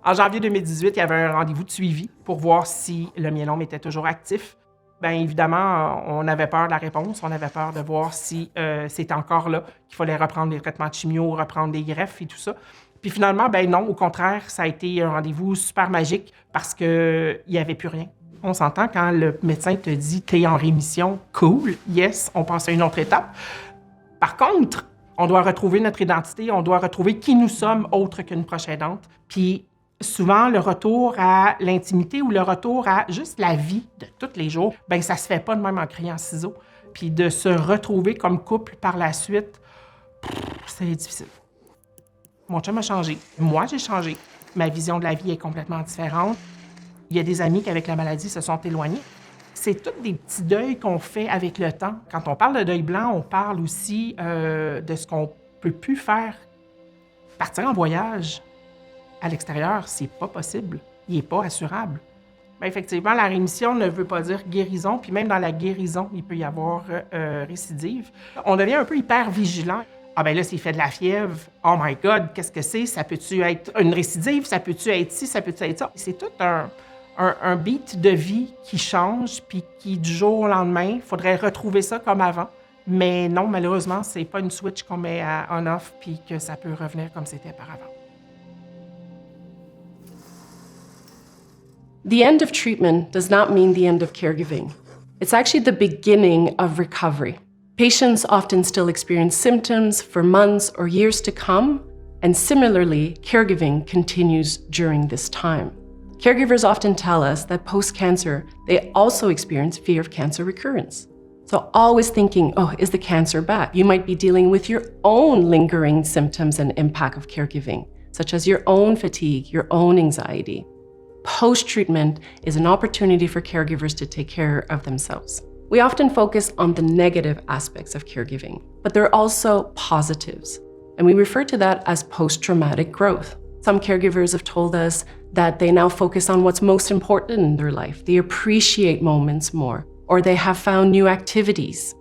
En janvier 2018, il y avait un rendez-vous de suivi pour voir si le myélome était toujours actif. Bien évidemment, on avait peur de la réponse, on avait peur de voir si c'était encore là, qu'il fallait reprendre les traitements de chimio, reprendre des greffes et tout ça. Puis finalement, ben non, au contraire, ça a été un rendez-vous super magique parce qu'il n'y avait plus rien. On s'entend quand le médecin te dit « t'es en rémission, cool, yes, on passe à une autre étape ». Par contre, on doit retrouver notre identité, on doit retrouver qui nous sommes autre qu'une proche aidante. Puis souvent, le retour à l'intimité ou le retour à juste la vie de tous les jours, bien, ça se fait pas de même en criant ciseaux. Puis de se retrouver comme couple par la suite, c'est difficile. Mon chum a changé. Moi, j'ai changé. Ma vision de la vie est complètement différente. Il y a des amis qui, avec la maladie, se sont éloignés. C'est tous des petits deuils qu'on fait avec le temps. Quand on parle de deuil blanc, on parle aussi de ce qu'on peut plus faire. Partir en voyage à l'extérieur, c'est pas possible. Il n'est pas assurable. Bien, effectivement, la rémission ne veut pas dire guérison, puis même dans la guérison, il peut y avoir récidive. On devient un peu hyper vigilant. Ah ben là, s'il fait de la fièvre, oh my God, qu'est-ce que c'est? Ça peut-tu être une récidive? Ça peut-tu être ci? Ça peut-tu être ça? C'est tout un beat de vie qui change, puis qui, du jour au lendemain, il faudrait retrouver ça comme avant. Mais non, malheureusement, c'est pas une switch qu'on met à on-off, puis que ça peut revenir comme c'était auparavant. The end of treatment does not mean the end of caregiving. It's actually the beginning of recovery. Patients often still experience symptoms for months or years to come, and similarly, caregiving continues during this time. Caregivers often tell us that post-cancer, they also experience fear of cancer recurrence. So always thinking, oh, is the cancer back? You might be dealing with your own lingering symptoms and impact of caregiving, such as your own fatigue, your own anxiety. Post-treatment is an opportunity for caregivers to take care of themselves. We often focus on the negative aspects of caregiving, but there are also positives, and we refer to that as post-traumatic growth. Some caregivers have told us that they now focus on what's most important in their life. They appreciate moments more, or they have found new activities.